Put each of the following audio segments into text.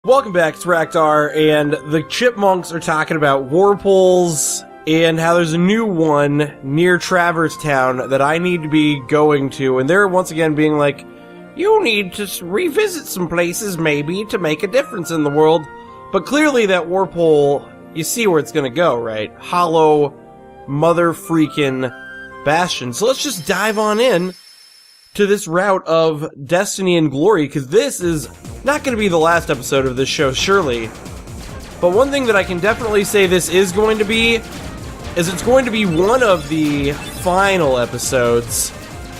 Welcome back to Raktar, and the Chipmunks are talking about Warpholes and how there's a new one near Traverse Town that I need to be going to, and they're once again being like, you need to revisit some places maybe to make a difference in the world. But clearly that Warphole, you see where it's gonna go, right? Hollow mother freaking Bastion. So let's just dive on in to this route of Destiny and Glory, because this is not going to be the last episode of this show, surely. But one thing that I can definitely say this is going to be, is it's going to be one of the final episodes,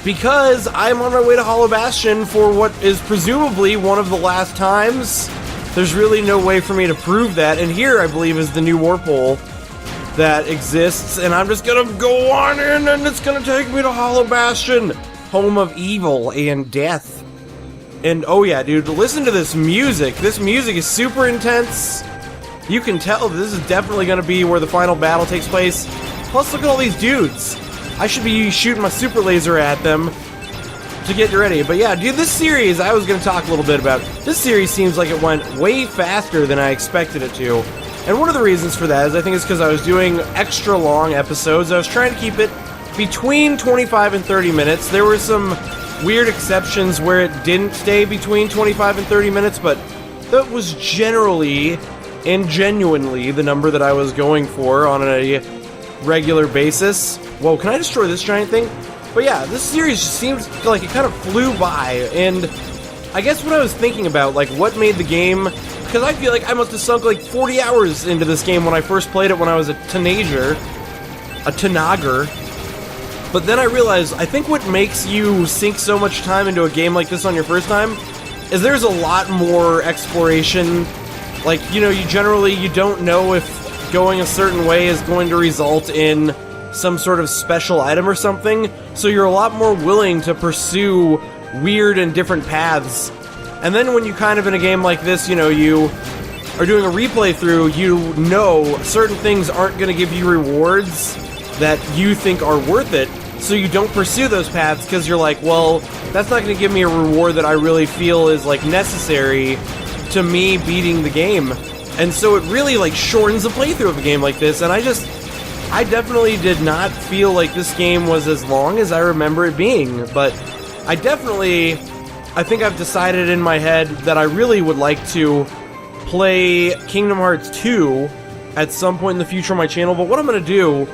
because I'm on my way to Hollow Bastion for what is presumably one of the last times. There's really no way for me to prove that, and here, I believe, is the new Warphole that exists, and I'm just gonna go on in, and it's gonna take me to Hollow Bastion, home of evil and death. And oh yeah, dude, listen to this music. This music is super intense. You can tell this is definitely going to be where the final battle takes place. Plus, look at all these dudes. I should be shooting my super laser at them to get ready. But yeah, dude, this series, I was going to talk a little bit about. This series seems like it went way faster than I expected it to. And one of the reasons for that is I think it's because I was doing extra long episodes. I was trying to keep it between 25 and 30 minutes. There were some weird exceptions where it didn't stay between 25 and 30 minutes, but that was generally and genuinely the number that I was going for on a regular basis. Whoa, can I destroy this giant thing? But yeah, this series just seems like it kind of flew by, and I guess what I was thinking about, like, what made the game, because I feel like I must have sunk like 40 hours into this game when I first played it when I was a teenager. But then I realized, I think what makes you sink so much time into a game like this on your first time is there's a lot more exploration. Like, you know, you don't know if going a certain way is going to result in some sort of special item or something, so you're a lot more willing to pursue weird and different paths. And then when you kind of in a game like this, you know, you are doing a replay through, you know certain things aren't going to give you rewards that you think are worth it, so you don't pursue those paths because you're like, well, that's not going to give me a reward that I really feel is, like, necessary to me beating the game. And so it really, like, shortens the playthrough of a game like this, and I definitely did not feel like this game was as long as I remember it being, but I think I've decided in my head that I really would like to play Kingdom Hearts 2 at some point in the future on my channel, but what I'm going to do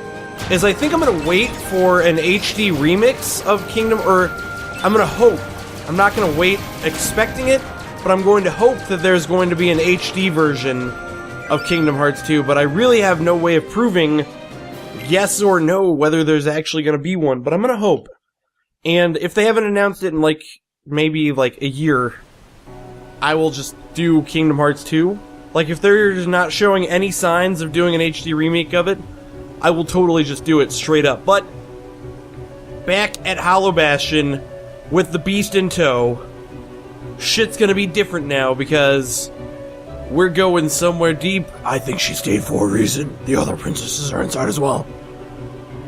is I think I'm going to wait for an HD remix of Kingdom, or I'm going to hope. I'm not going to wait expecting it, but I'm going to hope that there's going to be an HD version of Kingdom Hearts 2, but I really have no way of proving yes or no whether there's actually going to be one, but I'm going to hope. And if they haven't announced it in, like, maybe, like, a year, I will just do Kingdom Hearts 2. Like, if they're not showing any signs of doing an HD remake of it, I will totally just do it straight up. But back at Hollow Bastion with the beast in tow, shit's gonna be different now because we're going somewhere deep. I think she stayed for a reason. The other princesses are inside as well.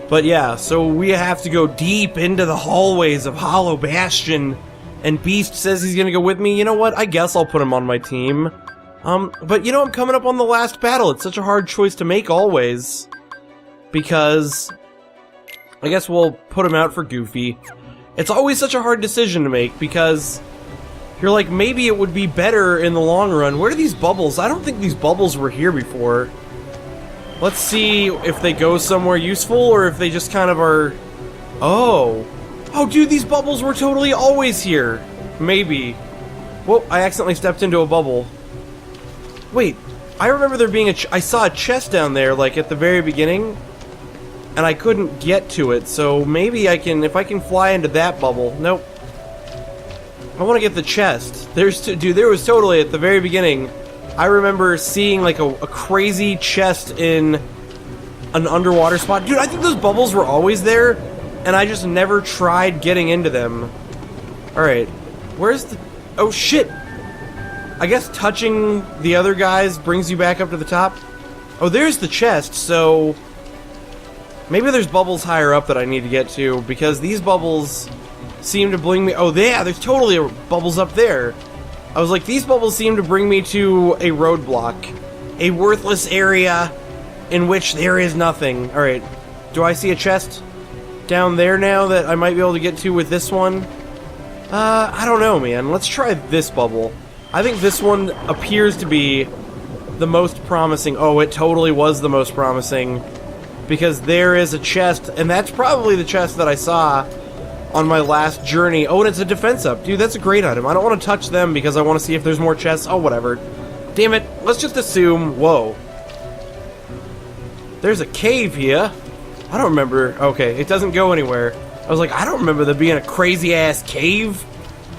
But yeah, so we have to go deep into the hallways of Hollow Bastion, and Beast says he's gonna go with me. You know what? I guess I'll put him on my team. But you know, I'm coming up on the last battle. It's such a hard choice to make always. Because I guess we'll put him out for Goofy. It's always such a hard decision to make because you're like, maybe it would be better in the long run. Where are these bubbles? I don't think these bubbles were here before. Let's see if they go somewhere useful or if they just kind of are... Oh, dude, these bubbles were totally always here. Maybe. Whoa, I accidentally stepped into a bubble. Wait, I remember there being I saw a chest down there, like, at the very beginning. And I couldn't get to it, so maybe I can, if I can fly into that bubble. Nope. I want to get the chest. Dude, there was totally, at the very beginning, I remember seeing, like, a crazy chest in an underwater spot. Dude, I think those bubbles were always there, and I just never tried getting into them. Alright. Where's the... Oh, shit! I guess touching the other guys brings you back up to the top. Oh, there's the chest, so... Maybe there's bubbles higher up that I need to get to, because these bubbles seem to bring me... Oh, yeah, there's totally bubbles up there. I was like, these bubbles seem to bring me to a roadblock. A worthless area in which there is nothing. Alright, do I see a chest down there now that I might be able to get to with this one? I don't know, man. Let's try this bubble. I think this one appears to be the most promising. Oh, it totally was the most promising. Because there is a chest, and that's probably the chest that I saw on my last journey. Oh, and it's a defense up. Dude, that's a great item. I don't want to touch them because I want to see if there's more chests. Oh, whatever. Damn it. Let's just assume... Whoa. There's a cave here. I don't remember... Okay, it doesn't go anywhere. I was like, I don't remember there being a crazy-ass cave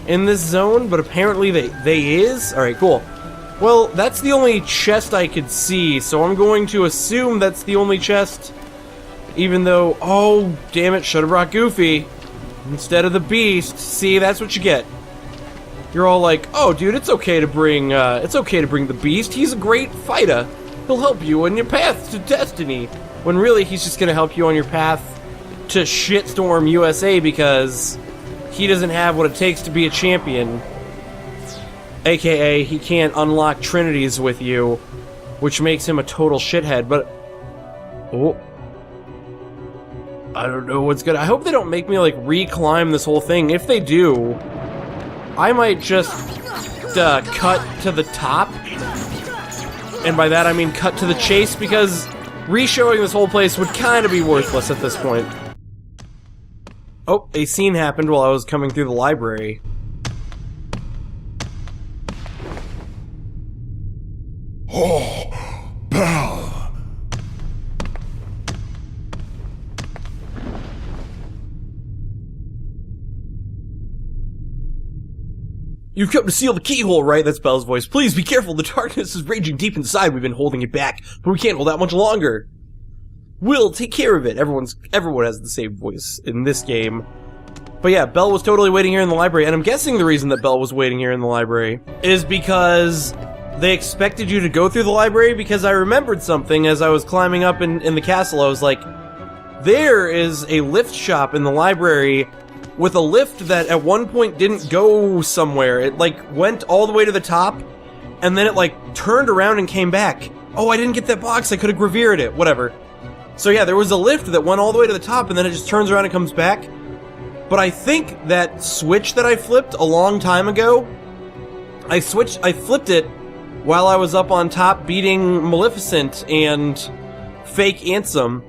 in this zone, but apparently they is. Alright, cool. Well, that's the only chest I could see, so I'm going to assume that's the only chest, even though... Oh, damn it, should have brought Goofy instead of the Beast. See, that's what you get. You're all like, oh, dude, it's okay to bring the Beast. He's a great fighter. He'll help you on your path to destiny. When really, he's just gonna help you on your path to Shitstorm USA because he doesn't have what it takes to be a champion. AKA, he can't unlock Trinities with you, which makes him a total shithead, but... Oh. I don't know what's good. I hope they don't make me, like, re-climb this whole thing. If they do, I might just cut to the top. And by that I mean cut to the chase, because re-showing this whole place would kind of be worthless at this point. Oh, a scene happened while I was coming through the library. Oh, Belle! You've come to seal the keyhole, right? That's Belle's voice. Please be careful, the darkness is raging deep inside. We've been holding it back, but we can't hold out much longer. We'll take care of it. Everyone has the same voice in this game. But yeah, Belle was totally waiting here in the library, and I'm guessing the reason that Belle was waiting here in the library is because they expected you to go through the library, because I remembered something as I was climbing up in the castle. I was like, there is a lift shop in the library with a lift that at one point didn't go somewhere. It, like, went all the way to the top, and then it, like, turned around and came back. Oh, I didn't get that box. I could have gravered it. Whatever. So yeah, there was a lift that went all the way to the top, and then it just turns around and comes back. But I think that switch that I flipped a long time ago, I flipped it while I was up on top beating Maleficent and fake Ansem.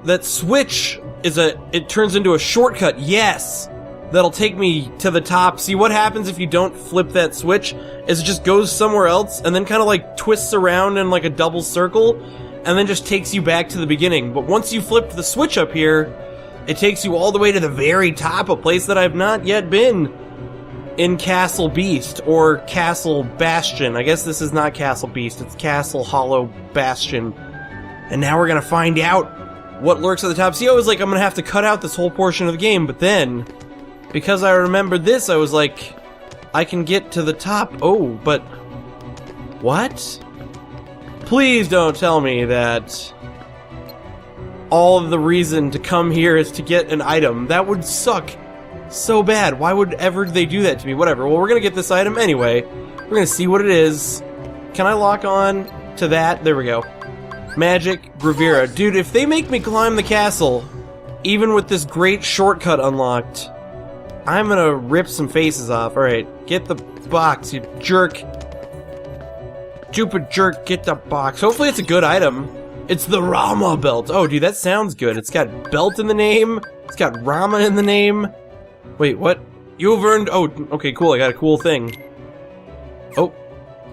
That switch it turns into a shortcut, yes! That'll take me to the top. See, what happens if you don't flip that switch is it just goes somewhere else and then kind of like twists around in like a double circle and then just takes you back to the beginning. But once you flip the switch up here, it takes you all the way to the very top, a place that I've not yet been in Castle Beast, or Castle Bastion. I guess this is not Castle Beast, it's Castle Hollow Bastion. And now we're gonna find out what lurks at the top. See, I was like, I'm gonna have to cut out this whole portion of the game, but then, because I remembered this, I was like, I can get to the top. Oh, but... What? Please don't tell me that all of the reason to come here is to get an item. That would suck so bad. Why would ever they do that to me? Whatever. Well, we're gonna get this item anyway. We're gonna see what it is. Can I lock on to that? There we go. Magic Gravera. Dude, if they make me climb the castle, even with this great shortcut unlocked, I'm gonna rip some faces off. Alright, get the box, you jerk. Stupid jerk, get the box. Hopefully it's a good item. It's the Rama belt. Oh, dude, that sounds good. It's got belt in the name. It's got Rama in the name. Wait, what? You've earned... Oh, okay, cool. I got a cool thing. Oh.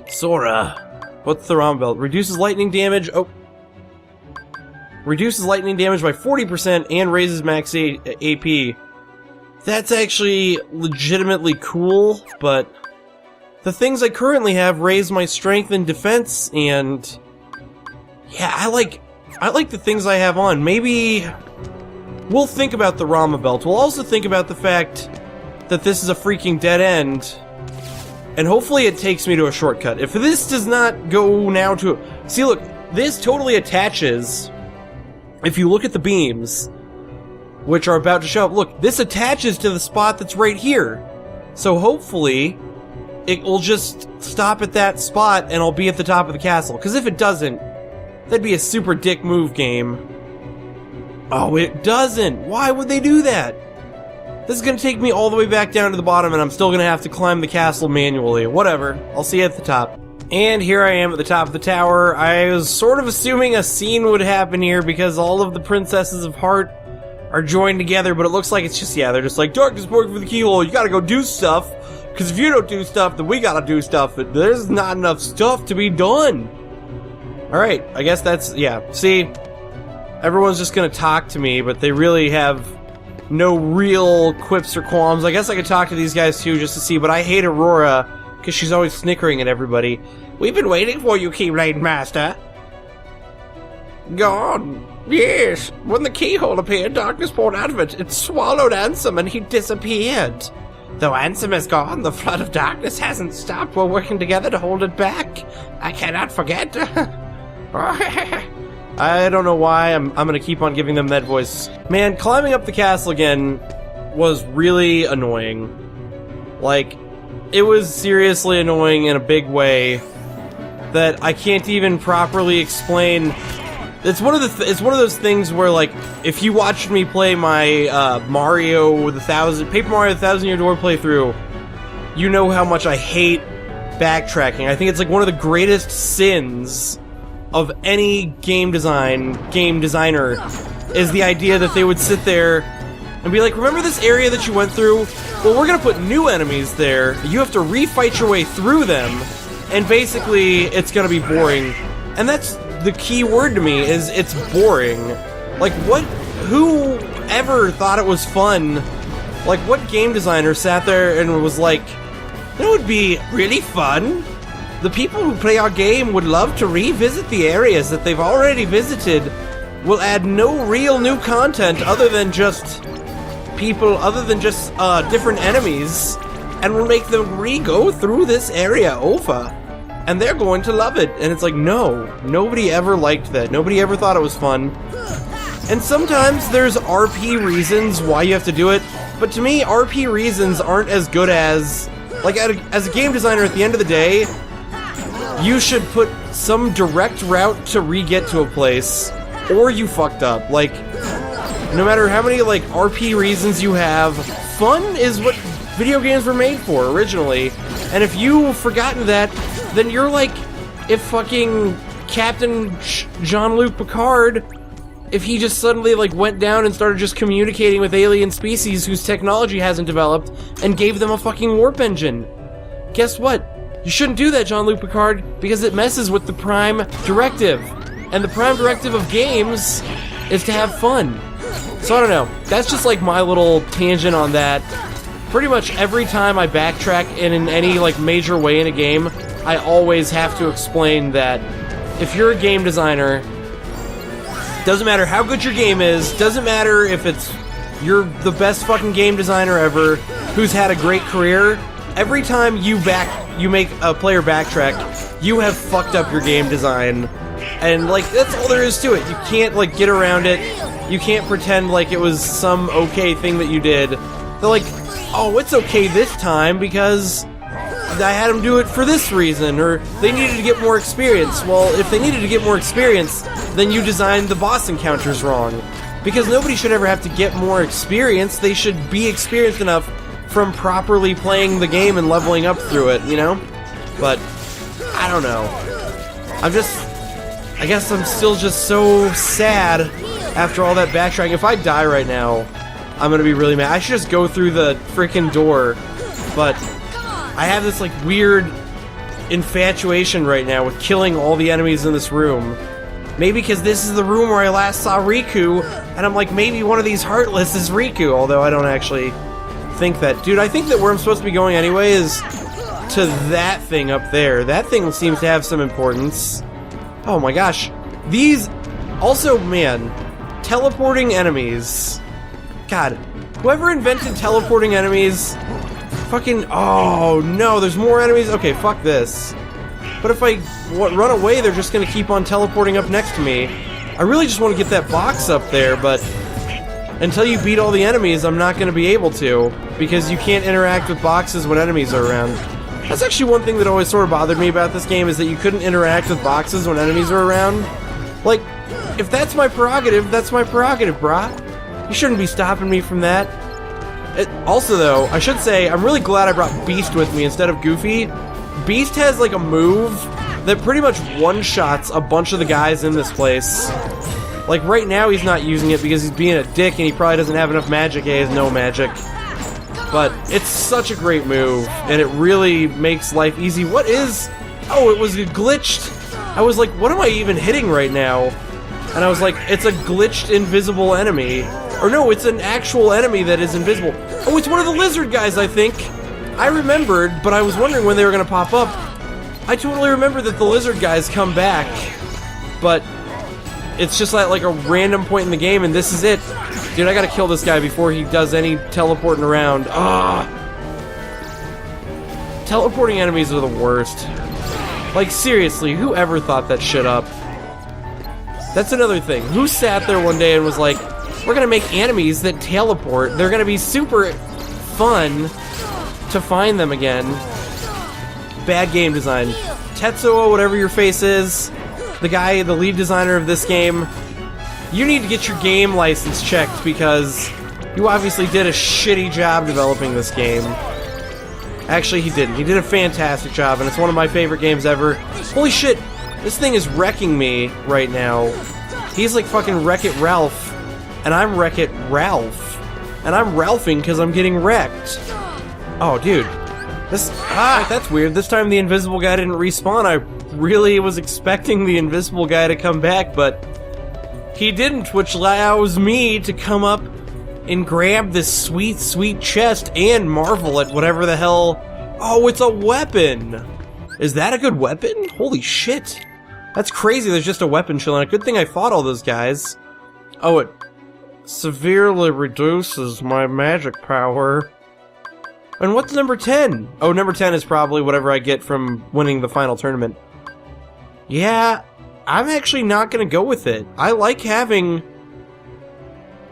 Sora. What's the Rama belt? Reduces lightning damage. Oh. Reduces lightning damage by 40% and raises max AP. That's actually legitimately cool, but the things I currently have raise my strength and defense, and yeah, I like the things I have on. Maybe we'll think about the Rama belt. We'll also think about the fact that this is a freaking dead end, and hopefully it takes me to a shortcut. If this does not go now to... See, look, this totally attaches. If you look at the beams, which are about to show up, look, this attaches to the spot that's right here. So hopefully, it will just stop at that spot and I'll be at the top of the castle. Because if it doesn't, that'd be a super dick move game. Oh, it doesn't. Why would they do that? This is going to take me all the way back down to the bottom and I'm still going to have to climb the castle manually. Whatever. I'll see you at the top. And here I am at the top of the tower. I was sort of assuming a scene would happen here because all of the princesses of Heart are joined together, but it looks like it's just, yeah, they're just like, Darkness working for the keyhole, you gotta go do stuff, because if you don't do stuff, then we gotta do stuff, but there's not enough stuff to be done. Alright, I guess that's, yeah, see, everyone's just gonna talk to me, but they really have no real quips or qualms. I guess I could talk to these guys too, just to see, but I hate Aurora, because she's always snickering at everybody. We've been waiting for you, Keyblade Master. God, yes. When the keyhole appeared, darkness poured out of it. It swallowed Ansem and he disappeared. Though Ansem is gone, the flood of darkness hasn't stopped. We're working together to hold it back. I cannot forget. I don't know why. I'm gonna keep on giving them that voice. Man, climbing up the castle again was really annoying. Like, it was seriously annoying in a big way that I can't even properly explain. It's one of those things where, like, if you watched me play my Paper Mario the 1000-Year Door playthrough, you know how much I hate backtracking. I think it's like one of the greatest sins of any game designer is the idea that they would sit there and be like, remember this area that you went through? Well, we're gonna put new enemies there. You have to refight your way through them, and basically, it's gonna be boring. And that's the key word to me, is it's boring. Like, who ever thought it was fun? Like, what game designer sat there and was like, it would be really fun? The people who play our game would love to revisit the areas that they've already visited. We'll add no real new content other than just different enemies, and we'll make them re-go through this area over. And they're going to love it. And it's like, no. Nobody ever liked that. Nobody ever thought it was fun. And sometimes there's RP reasons why you have to do it, but to me, RP reasons aren't as good as... Like, as a game designer, at the end of the day, you should put some direct route to re-get to a place, or you fucked up. Like, no matter how many, like, RP reasons you have, fun is what video games were made for, originally. And if you've forgotten that, then you're like, if fucking Captain Jean-Luc Picard, if he just suddenly, like, went down and started just communicating with alien species whose technology hasn't developed, and gave them a fucking warp engine. Guess what? You shouldn't do that, Jean-Luc Picard, because it messes with the Prime Directive. And the Prime Directive of games is to have fun. So I don't know. That's just like my little tangent on that. Pretty much every time I backtrack in any like major way in a game, I always have to explain that if you're a game designer, doesn't matter how good your game is, doesn't matter if you're the best fucking game designer ever who's had a great career, every time you make a player backtrack, you have fucked up your game design. And like, that's all there is to it. You can't like get around it. You can't pretend like it was some okay thing that you did. They're like, oh, it's okay this time because I had them do it for this reason, or they needed to get more experience. Well, if they needed to get more experience, then you designed the boss encounters wrong. Because nobody should ever have to get more experience. They should be experienced enough from properly playing the game and leveling up through it, you know? But, I don't know. I guess I'm still just so sad after all that backtracking. If I die right now, I'm gonna be really mad. I should just go through the freaking door, but I have this like weird infatuation right now with killing all the enemies in this room. Maybe because this is the room where I last saw Riku, and I'm like, maybe one of these Heartless is Riku, although I don't actually think that. Dude, I think that where I'm supposed to be going anyway is to that thing up there. That thing seems to have some importance. Oh my gosh. These... Also, man, teleporting enemies. God, whoever invented teleporting enemies... Fucking... Oh, no, there's more enemies? Okay, fuck this. But if I run away, they're just gonna keep on teleporting up next to me. I really just want to get that box up there, but... Until you beat all the enemies, I'm not gonna be able to. Because you can't interact with boxes when enemies are around. That's actually one thing that always sort of bothered me about this game, is that you couldn't interact with boxes when enemies were around. Like, if that's my prerogative, brah. You shouldn't be stopping me from that. Also, though, I should say, I'm really glad I brought Beast with me instead of Goofy. Beast has, like, a move that pretty much one-shots a bunch of the guys in this place. Like, right now he's not using it because he's being a dick and he probably doesn't have enough magic. He has no magic. But it's such a great move, and it really makes life easy. What is... Oh, it was glitched. I was like, what am I even hitting right now? And I was like, it's a glitched invisible enemy. Or no, it's an actual enemy that is invisible. Oh, it's one of the lizard guys, I think. I remembered, but I was wondering when they were going to pop up. I totally remember that the lizard guys come back. But it's just like a random point in the game, and this is it. Dude, I gotta kill this guy before he does any teleporting around. Ah! Teleporting enemies are the worst. Like, seriously, who ever thought that shit up? That's another thing. Who sat there one day and was like, we're gonna make enemies that teleport. They're gonna be super fun to find them again. Bad game design. Tetsuo, whatever your face is, the guy, the lead designer of this game, you need to get your game license checked because you obviously did a shitty job developing this game. Actually, he didn't. He did a fantastic job, and it's one of my favorite games ever. Holy shit, this thing is wrecking me right now. He's like fucking Wreck-It Ralph, and I'm Wreck-It Ralph. And I'm Ralphing because I'm getting wrecked. Oh, dude. That's weird. This time the invisible guy didn't respawn. I really was expecting the invisible guy to come back, but he didn't, which allows me to come up and grab this sweet, sweet chest and marvel at whatever the hell... Oh, it's a weapon! Is that a good weapon? Holy shit. That's crazy, there's just a weapon chilling. Good thing I fought all those guys. Oh, it severely reduces my magic power. And what's number 10? Oh, number 10 is probably whatever I get from winning the final tournament. Yeah, I'm actually not gonna go with it. I like having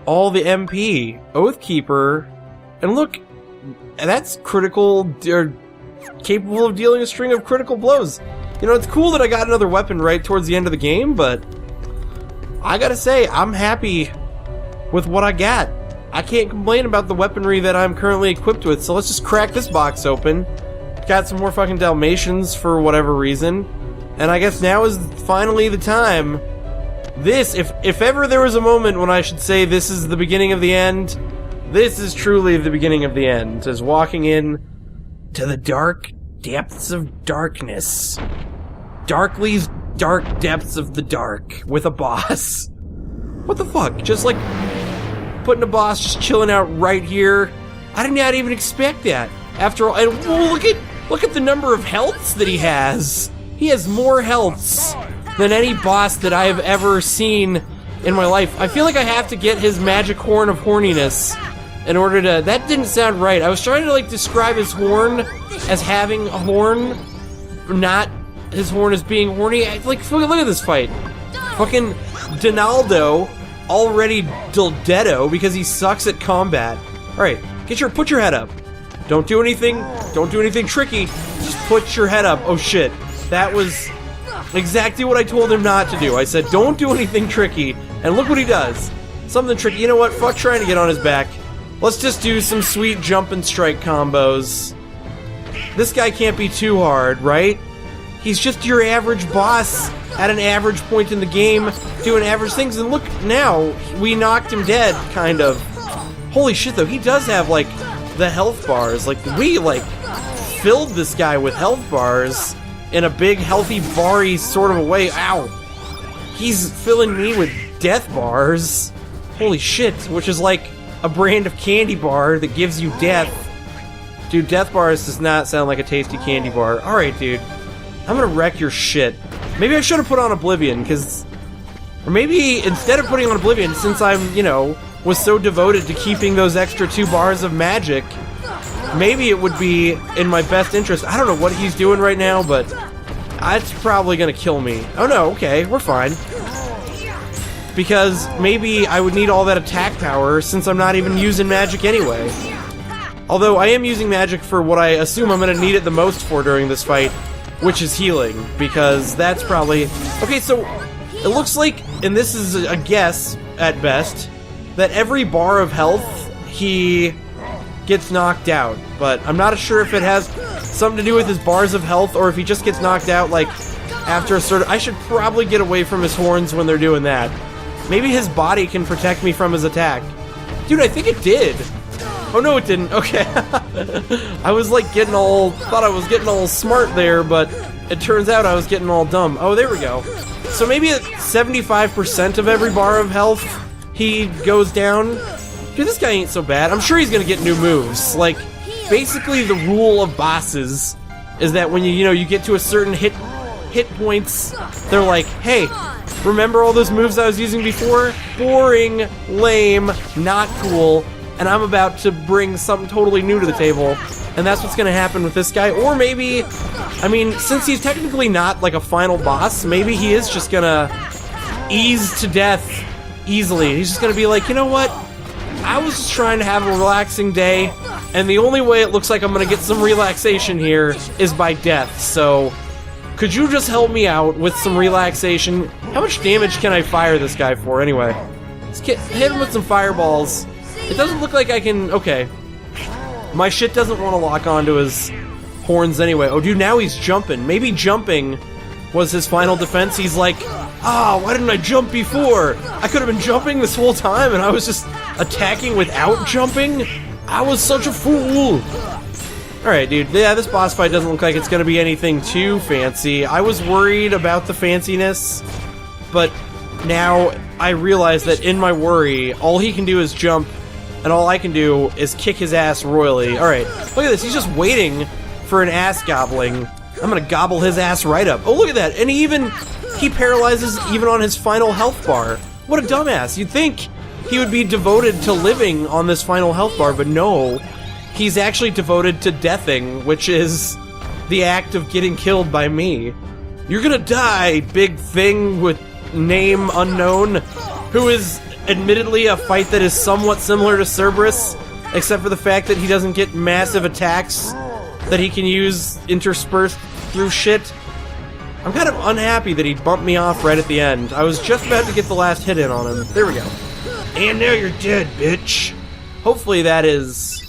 all the MP, Oathkeeper, and look, that's critical, or capable of dealing a string of critical blows. You know, it's cool that I got another weapon right towards the end of the game, but I gotta say, I'm happy with what I got. I can't complain about the weaponry that I'm currently equipped with, so let's just crack this box open. Got some more fucking Dalmatians for whatever reason, and I guess now is finally the time. This, if ever there was a moment when I should say this is the beginning of the end, this is truly the beginning of the end, as walking in to the dark depths of darkness. Darkly's dark depths of the dark, with a boss. What the fuck? Just like putting a boss just chilling out right here. I did not even expect that. After all, and whoa, look at the number of healths that he has. He has more healths than any boss that I have ever seen in my life. I feel like I have to get his magic horn of horniness in order to... That didn't sound right. I was trying to, like, describe his horn as having a horn, not his horn as being horny. Like, look at this fight. Fucking Donaldo already Dildetto because he sucks at combat. Alright, put your head up. Don't do anything tricky. Just put your head up. Oh shit. That was exactly what I told him not to do. I said, don't do anything tricky, and look what he does. Something tricky. You know what? Fuck trying to get on his back. Let's just do some sweet jump and strike combos. This guy can't be too hard, right? He's just your average boss at an average point in the game, doing average things, and look, now, we knocked him dead, kind of. Holy shit, though, he does have, like, the health bars. Like, we, like, filled this guy with health bars in a big, healthy, bar-y sort of a way. Ow! He's filling me with death bars. Holy shit, which is like a brand of candy bar that gives you death. Dude, death bars does not sound like a tasty candy bar. Alright, dude. I'm gonna wreck your shit. Maybe I should have put on Oblivion, because... Or maybe, instead of putting on Oblivion, since I'm, you know, was so devoted to keeping those extra 2 bars of magic, maybe it would be in my best interest. I don't know what he's doing right now, but it's probably gonna kill me. Oh no, okay, we're fine. Because maybe I would need all that attack power since I'm not even using magic anyway. Although I am using magic for what I assume I'm going to need it the most for during this fight, which is healing, because that's probably... Okay, so it looks like, and this is a guess at best, that every bar of health he gets knocked out, but I'm not sure if it has something to do with his bars of health or if he just gets knocked out, like, after a certain... I should probably get away from his horns when they're doing that. Maybe his body can protect me from his attack. Dude, I think it did. Oh, no, it didn't. Okay. I was, like, thought I was getting all smart there, but it turns out I was getting all dumb. Oh, there we go. So maybe at 75% of every bar of health, he goes down. Dude, this guy ain't so bad. I'm sure he's gonna get new moves. Like, basically the rule of bosses is that when you get to a certain hit points, they're like, hey, remember all those moves I was using before? Boring, lame, not cool. And I'm about to bring something totally new to the table. And that's what's gonna happen with this guy. Or maybe, I mean, since he's technically not like a final boss, maybe he is just gonna ease to death easily. He's just gonna be like, you know what? I was just trying to have a relaxing day, and the only way it looks like I'm gonna get some relaxation here is by death. So, could you just help me out with some relaxation? How much damage can I fire this guy for anyway? Let's hit him with some fireballs. It doesn't look like I can... Okay. My shit doesn't want to lock onto his horns anyway. Oh, dude, now he's jumping. Maybe jumping was his final defense. He's like, why didn't I jump before? I could have been jumping this whole time, and I was just attacking without jumping? I was such a fool. Alright, dude. Yeah, this boss fight doesn't look like it's going to be anything too fancy. I was worried about the fanciness, but now I realize that in my worry, all he can do is jump, and all I can do is kick his ass royally. Alright, look at this. He's just waiting for an ass gobbling. I'm gonna gobble his ass right up. Oh, look at that. And he paralyzes even on his final health bar. What a dumbass. You'd think he would be devoted to living on this final health bar, but no. He's actually devoted to deathing, which is the act of getting killed by me. You're gonna die, big thing with name unknown, who is admittedly a fight that is somewhat similar to Cerberus, except for the fact that he doesn't get massive attacks that he can use interspersed through shit. I'm kind of unhappy that he bumped me off right at the end. I was just about to get the last hit in on him. There we go. And now you're dead, bitch. Hopefully that is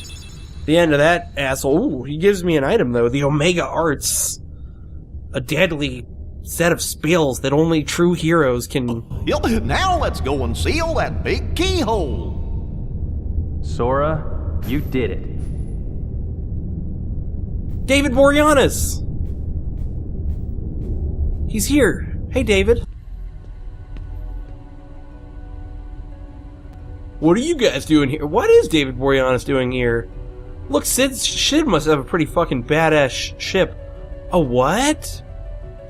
the end of that asshole. Ooh, he gives me an item, though. The Omega Arts. A deadly set of spells that only true heroes can... Now let's go and seal that big keyhole. Sora, you did it. David Boreanaz! He's here. Hey, David. What are you guys doing here? What is David Boreanaz doing here? Look, Sid must have a pretty fucking badass ship. A what?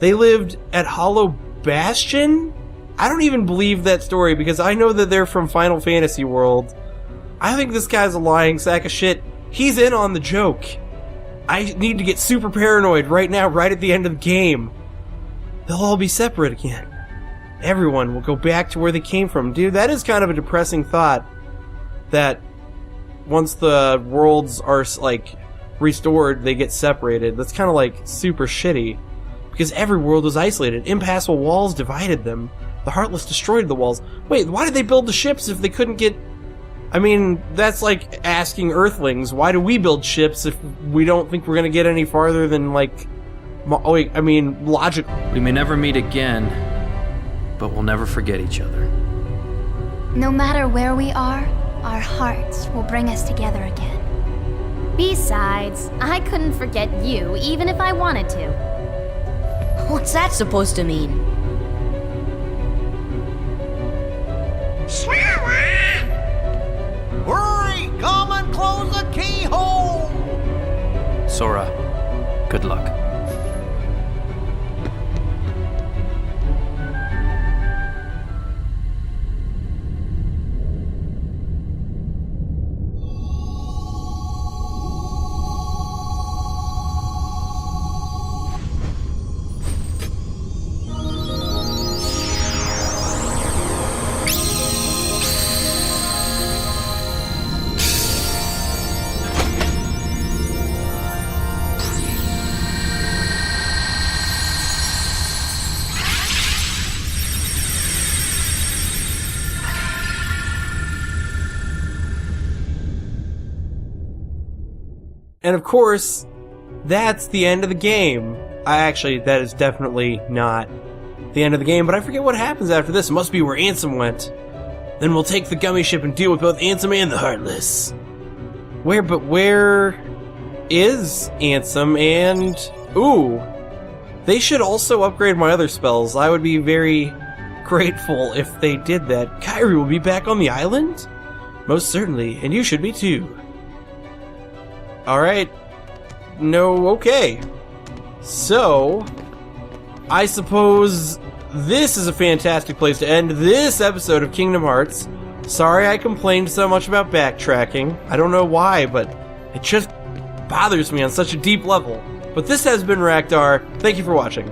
They lived at Hollow Bastion? I don't even believe that story because I know that they're from Final Fantasy World. I think this guy's a lying sack of shit. He's in on the joke. I need to get super paranoid right now, right at the end of the game. They'll all be separate again. Everyone will go back to where they came from. Dude, that is kind of a depressing thought. That once the worlds are, like, restored, they get separated. That's kind of, like, super shitty. Because every world was isolated. Impassable walls divided them. The Heartless destroyed the walls. Wait, why did they build the ships if they couldn't get... I mean, that's like asking Earthlings, why do we build ships if we don't think we're gonna get any farther than, like... logic... We may never meet again, but we'll never forget each other. No matter where we are, our hearts will bring us together again. Besides, I couldn't forget you, even if I wanted to. What's that supposed to mean? Hurry! Come and close the keyhole! Sora, good luck. And of course, that's the end of the game. That is definitely not the end of the game, but I forget what happens after this. It must be where Ansem went. Then we'll take the gummy ship and deal with both Ansem and the Heartless. Where is Ansem and... Ooh, they should also upgrade my other spells. I would be very grateful if they did that. Kairi will be back on the island? Most certainly, and you should be too. Alright. No, okay. So, I suppose this is a fantastic place to end this episode of Kingdom Hearts. Sorry I complained so much about backtracking. I don't know why, but it just bothers me on such a deep level. But this has been Raktar. Thank you for watching.